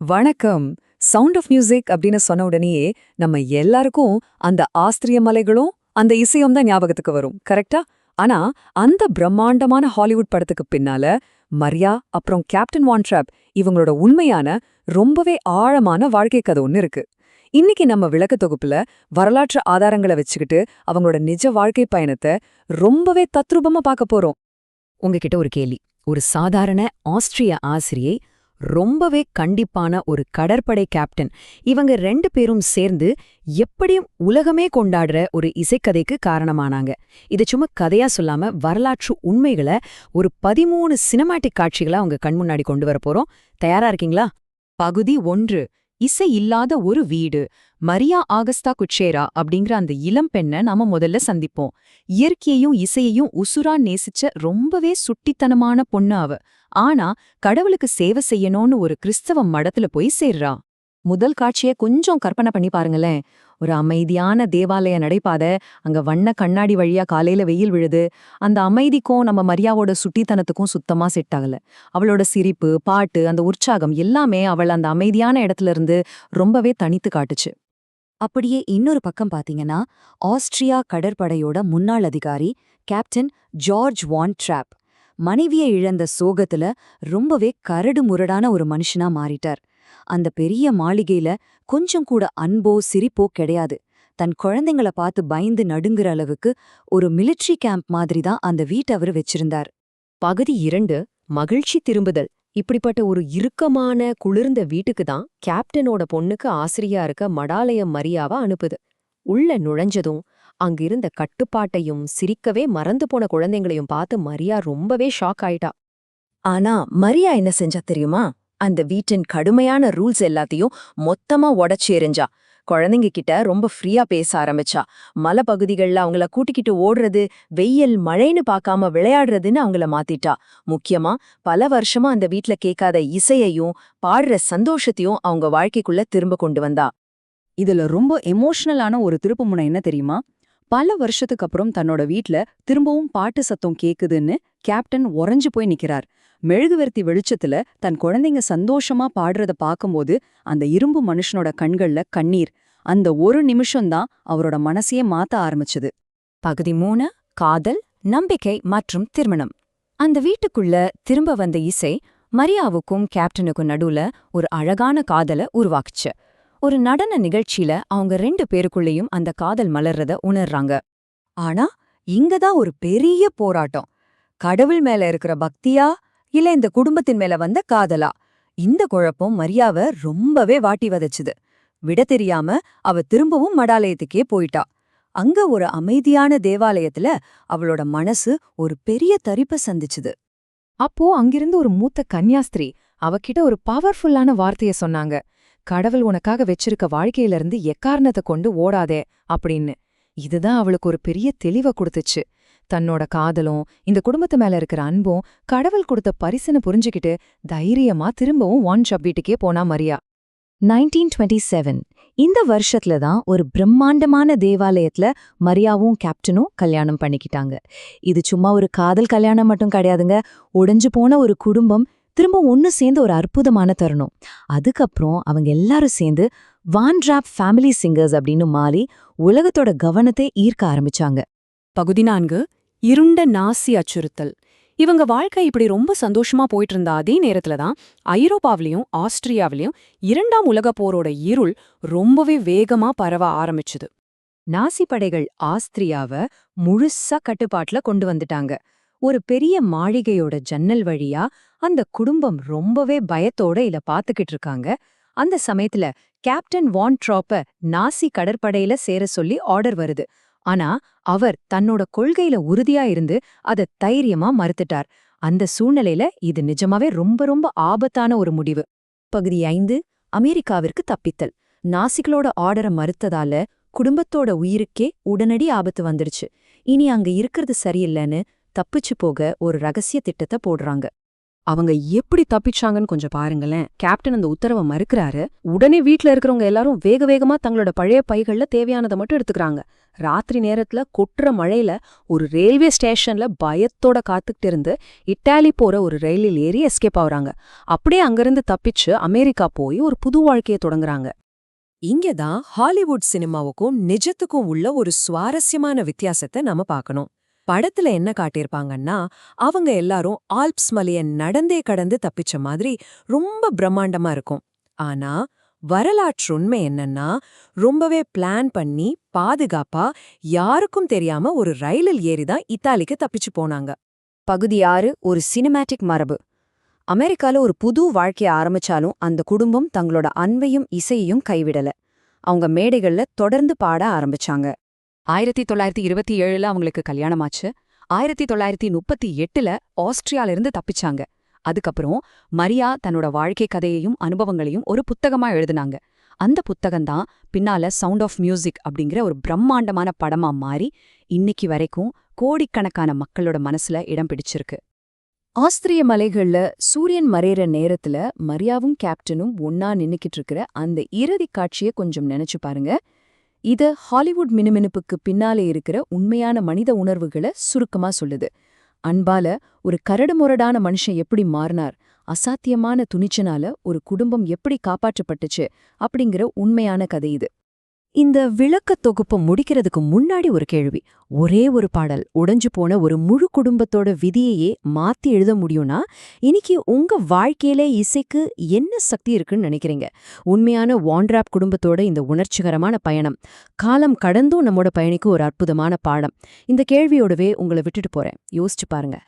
வணக்கம். Sound of music அப்படின்னு சொன்ன உடனேயே நம்ம எல்லாருக்கும் அந்த ஆஸ்திரிய மலைகளும் அந்த இசையும் தான் ஞாபகத்துக்கு வரும், கரெக்டா? ஆனா அந்த பிரம்மாண்டமான ஹாலிவுட் படத்துக்கு பின்னால மரியா அப்புறம் கேப்டன் வான் ட்ராப் இவங்களோட உண்மையான ரொம்பவே ஆழமான வாழ்க்கை கதை ஒன்னு இருக்கு. இன்னைக்கு நம்ம விளக்க தொகுப்புல வரலாற்று ஆதாரங்களை வச்சுக்கிட்டு அவங்களோட நிஜ வாழ்க்கை பயணத்தை ரொம்பவே தத்ரூபமா பார்க்க போறோம். உங்ககிட்ட ஒரு கேள்வி. ஒரு சாதாரண ஆஸ்திரிய ஆசிரியை, ரொம்பவே கண்டிப்பான ஒரு கடற்படை கேப்டன், இவங்க ரெண்டு பேரும் சேர்ந்து எப்படியும் உலகமே கொண்டாடுற ஒரு இசைக்கதைக்கு காரணமானாங்க. இது சும்மா கதையா சொல்லாம வரலாற்று உண்மைகளை ஒரு 13 சினிமாட்டிக் காட்சிகளா உங்க கண் முன்னாடி கொண்டு வர போறோம். தயாரா இருக்கீங்களா? பகுதி 1. இசை இல்லாத ஒரு வீடு. மரியா ஆகஸ்டா குச்சேரா அப்படிங்கிற அந்த இளம் பெண்ணை நாம முதல்ல சந்திப்போம். இயற்கையையும் இசையையும் உசுரா நேசிச்ச ரொம்பவே சுட்டித்தனமான பொண்ணு அவ. ஆனா கடவுளுக்கு சேவை செய்யணும்னு ஒரு கிறிஸ்தவ மடத்துல போய் சேர்றா. முதல் காட்சியை கொஞ்சம் கற்பனை பண்ணி பாருங்களேன். ஒரு அமைதியான தேவாலய நடைபாதை, அங்க வண்ண கண்ணாடி வழியா காலையில வெயில் விழுது. அந்த அமைதிக்கும் நம்ம மரியாவோட சுட்டித்தனத்துக்கும் சுத்தமா செட் ஆகல. அவளோட சிரிப்பு, பாட்டு, அந்த உற்சாகம் எல்லாமே அவள் அந்த அமைதியான இடத்துல இருந்து ரொம்பவே தனித்து காட்டுச்சு. அப்படியே இன்னொரு பக்கம் பாத்தீங்கன்னா, ஆஸ்ட்ரியா கடற்படையோட முன்னாள் அதிகாரி கேப்டன் ஜார்ஜ் வான் ட்ராப் மனைவியை இழந்த சோகத்துல ரொம்பவே கரடு முரடான ஒரு மனுஷனா மாறிட்டார். அந்த பெரிய மாளிகையில கொஞ்சம் கூட அன்போ சிரிப்போ கிடையாது. தன் குழந்தைங்கள பார்த்து பயந்து நடுங்குற அளவுக்கு ஒரு மிலிட்ரி கேம்ப் மாதிரி தான் அந்த வீட்டை அவர் வச்சிருந்தார். பகுதி 2. மகிழ்ச்சி திரும்புதல். இப்படிப்பட்ட ஒரு இறுக்கமான குளிர்ந்த வீட்டுக்கு தான் கேப்டனோட பொண்ணுக்கு ஆசிரியா இருக்க மடாலயம் மரியாவா அனுப்புது. உள்ள நுழைஞ்சதும் அங்கிருந்த கட்டுப்பாட்டையும் சிரிக்கவே மறந்து போன குழந்தைங்களையும் பார்த்து மரியா ரொம்பவே ஷாக் ஆயிட்டா. ஆனா மரியா என்ன செஞ்சா தெரியுமா? அந்த வீட்டின் கடுமையான ரூல்ஸ் எல்லாத்தையும் மொத்தமா உடைச்சு எறிஞ்சா. குழந்தைங்க கிட்ட ரொம்ப ஃப்ரீயா பேச ஆரம்பிச்சா. மலைப்பகுதிகள்ல அவங்கள கூட்டிக்கிட்டு ஓடுறது, வெயில் மழைன்னு பார்க்காம விளையாடுறதுன்னு அவங்கள மாத்திட்டா. முக்கியமா பல வருஷமா அந்த வீட்ல கேட்காத இசையையும் பாடுற சந்தோஷத்தையும் அவங்க வாழ்க்கைக்குள்ள திரும்ப கொண்டு வந்தா. இதுல ரொம்ப எமோஷனலான ஒரு திருப்புமுனை என்ன தெரியுமா? பல வருஷத்துக்கு அப்புறம் தன்னோட வீட்ல திரும்பவும் பாட்டு சத்தம் கேக்குதுன்னு கேப்டன் உறைஞ்சு போய் நிக்கிறார். மெழுகுவர்த்தி வெளிச்சத்துல தன் குழந்தைங்க சந்தோஷமா பாடுறத பாக்கும்போது அந்த இரும்பு மனுஷனோட கண்கள்ல கண்ணீர். அந்த ஒரு நிமிஷம்தான் அவரோட மனசையே மாத்த ஆரம்பிச்சது. பகுதி 3. காதல், நம்பிக்கை மற்றும் திருமணம். அந்த வீட்டுக்குள்ள திரும்ப வந்த இசை மரியாவுக்கும் கேப்டனுக்கும் நடுவுல ஒரு அழகான காதலை உருவாக்குச்சு. ஒரு நடன நிகழ்ச்சியில அவங்க 2 பேருக்குள்ளேயும் அந்த காதல் மலர்றத உணர்றாங்க. ஆனா இங்கதான் ஒரு பெரிய போராட்டம். கடவுள் மேல இருக்கிற பக்தியா, இல்ல இந்த குடும்பத்தின் மேல வந்த காதலா? இந்த குழப்பம் மரியாவ ரொம்பவே வாட்டி வதச்சுது. விட தெரியாம அவ திரும்பவும் மடாலயத்துக்கே போயிட்டா. அங்க ஒரு அமைதியான தேவாலயத்துல அவளோட மனசு ஒரு பெரிய தரிப்ப சந்திச்சுது. அப்போ அங்கிருந்து ஒரு மூத்த கன்னியாஸ்திரி அவகிட்ட ஒரு பவர்ஃபுல்லான வார்த்தைய சொன்னாங்க. கடவுள் உனக்காக வச்சிருக்க வாழ்க்கையிலிருந்து எக்காரணத்தை கொண்டு ஓடாதே அப்படின்னு. இதுதான் அவளுக்கு ஒரு பெரிய தெளிவை கொடுத்துச்சு. தன்னோட காதலும் இந்த குடும்பத்து மேல இருக்கிற அன்பும் கடவுள் கொடுத்த பரிசுன்னு புரிஞ்சுக்கிட்டு தைரியமா திரும்பவும் வான் ட்ராப் வீட்டுக்கே போனா மரியா. 1927 இந்த வருஷத்துல தான் ஒரு பிரம்மாண்டமான தேவாலயத்துல மரியாவும் கேப்டனும் கல்யாணம் பண்ணிக்கிட்டாங்க. இது சும்மா ஒரு காதல் கல்யாணம் மட்டும் கிடையாதுங்க. உடைஞ்சு போன ஒரு குடும்பம் திரும்ப ஒன்னு சேர்ந்து ஒரு அற்புதமான தருணம். அதுக்கப்புறம் அவங்க எல்லாரும் சேர்ந்து வான் ட்ராப் ஃபேமிலி சிங்கர்ஸ் அப்படின்னு மாறி உலகத்தோட கவனத்தை ஈர்க்க ஆரம்பிச்சாங்க. பகுதி 4. இருண்ட நாசி அச்சுறுத்தல். இவங்க வாழ்க்கை இப்படி ரொம்ப சந்தோஷமா போயிட்டு இருந்த அதே நேரத்துல தான் ஐரோப்பாவிலையும் ஆஸ்திரியாவிலையும் 2ஆம் உலகப் போரோட இருள் ரொம்பவே வேகமா பரவ ஆரம்பிச்சுது. நாசி படைகள் ஆஸ்திரியாவ முழுசா கட்டுப்பாட்டுல கொண்டு வந்துட்டாங்க. ஒரு பெரிய மாளிகையோட ஜன்னல் வழியா அந்த குடும்பம் ரொம்பவே பயத்தோட இத பாத்துக்கிட்டு இருக்காங்க. அந்த சமயத்துல கேப்டன் வான் ட்ராப்ப நாசி கடற்படையில சேர சொல்லி ஆர்டர் வருது. ஆனா அவர் தன்னோட கொள்கையில உறுதியா இருந்து அத தைரியமா மறுத்துட்டார். அந்த சூழ்நிலையில இது நிஜமாவே ரொம்ப ரொம்ப ஆபத்தான ஒரு முடிவு. பகுதி 5. அமெரிக்காவிற்கு தப்பித்தல். நாசிகளோட ஆர்டரை மறுத்ததால குடும்பத்தோட உயிருக்கே உடனடி ஆபத்து வந்துடுச்சு. இனி அங்க இருக்கிறது சரியில்லைன்னு தப்பிச்சு போக ஒரு ரகசிய திட்டத்தை போடுறாங்க. அவங்க எப்படி தப்பிச்சாங்கன்னு கொஞ்சம் பாருங்களேன். கேப்டன் அந்த உத்தரவை மறுக்கிறாரு. உடனே வீட்ல இருக்கிறவங்க எல்லாரும் வேக வேகமா தங்களோட பழைய பைகள்ல தேவையானதை மட்டும் எடுத்துக்கிறாங்க. ராத்திரி நேரத்துல கொட்டுற மழையில ஒரு ரயில்வே ஸ்டேஷன்ல பயத்தோட காத்துக்கிட்டு இருந்து இட்டாலி போற ஒரு ரயிலில் ஏறி எஸ்கேப் ஆகுறாங்க. அப்படியே அங்கிருந்து தப்பிச்சு அமெரிக்கா போய் ஒரு புது வாழ்க்கையை தொடங்குறாங்க. இங்கதான் ஹாலிவுட் சினிமாவுக்கும் நிஜத்துக்கும் உள்ள ஒரு சுவாரஸ்யமான வித்தியாசத்தை நாம பார்க்கணும். படத்துல என்ன காட்டியிருப்பாங்கன்னா, அவங்க எல்லாரும் ஆல்ப்ஸ் மலைய நடந்தே கடந்து தப்பிச்ச மாதிரி ரொம்ப பிரம்மாண்டமா இருக்கும். ஆனா வரலாற்று உண்மை என்னன்னா, ரொம்பவே பிளான் பண்ணி பாதுகாப்பா யாருக்கும் தெரியாம ஒரு ரயிலில் ஏறிதான் இத்தாலிக்கு தப்பிச்சு போனாங்க. பகுதி 6 ஒரு சினிமேட்டிக் மரபு. அமெரிக்கால ஒரு புது வாழ்க்கைய ஆரம்பிச்சாலும் அந்த குடும்பம் தங்களோட அன்பையும் இசையையும் கைவிடல. அவங்க மேடைகள்ல தொடர்ந்து பாட ஆரம்பிச்சாங்க. 1927 அவங்களுக்கு கல்யாணமாச்சு. 1938 ஆஸ்திரியால இருந்து தப்பிச்சாங்க. அதுக்கப்புறம் மரியா தன்னோட வாழ்க்கை கதையையும் அனுபவங்களையும் ஒரு புத்தகமா எழுதுனாங்க. அந்த புத்தகம்தான் பின்னால சவுண்ட் ஆஃப் மியூசிக் அப்படிங்கிற ஒரு பிரம்மாண்டமான படமா மாறி இன்னைக்கு வரைக்கும் கோடிக்கணக்கான மக்களோட மனசுல இடம் பிடிச்சிருக்கு. ஆஸ்திரிய மலைகள்ல சூரியன் மறையிற நேரத்துல மரியாவும் கேப்டனும் ஒன்னா நின்னுக்கிட்டு இருக்கிற அந்த இறுதி காட்சியை கொஞ்சம் நினைச்சு பாருங்க. இது ஹாலிவுட் மினுமினுப்புக்கு பின்னாலே இருக்கிற உண்மையான மனித உணர்வுகளை சுருக்கமா சொல்லுது. அன்பால ஒரு கரடுமுரடான மனுஷன் எப்படி மாறினார், அசாத்தியமான துணிச்சனால ஒரு குடும்பம் எப்படி காப்பாற்றப்பட்டுச்சு அப்படிங்கிற உண்மையான கதை இது. இந்த விளக்கத் தொகுப்பை முடிக்கிறதுக்கு முன்னாடி ஒரு கேள்வி. ஒரே ஒரு பாடல் உடைஞ்சு போன ஒரு முழு குடும்பத்தோட விதியையே மாத்தி எழுத முடியும்னா, இன்னைக்கு உங்க வாழ்க்கையில இசைக்கு என்ன சக்தி இருக்குன்னு நினைக்கிறீங்க? உண்மையான வாண்ட்ராப் குடும்பத்தோட இந்த உணர்ச்சிகரமான பயணம் காலம் கடந்தும் நம்மோட பயணிக்கு ஒரு அற்புதமான பாடம். இந்த கேள்வியோடவே உங்களை விட்டுட்டு போறேன். யோசிச்சு பாருங்க.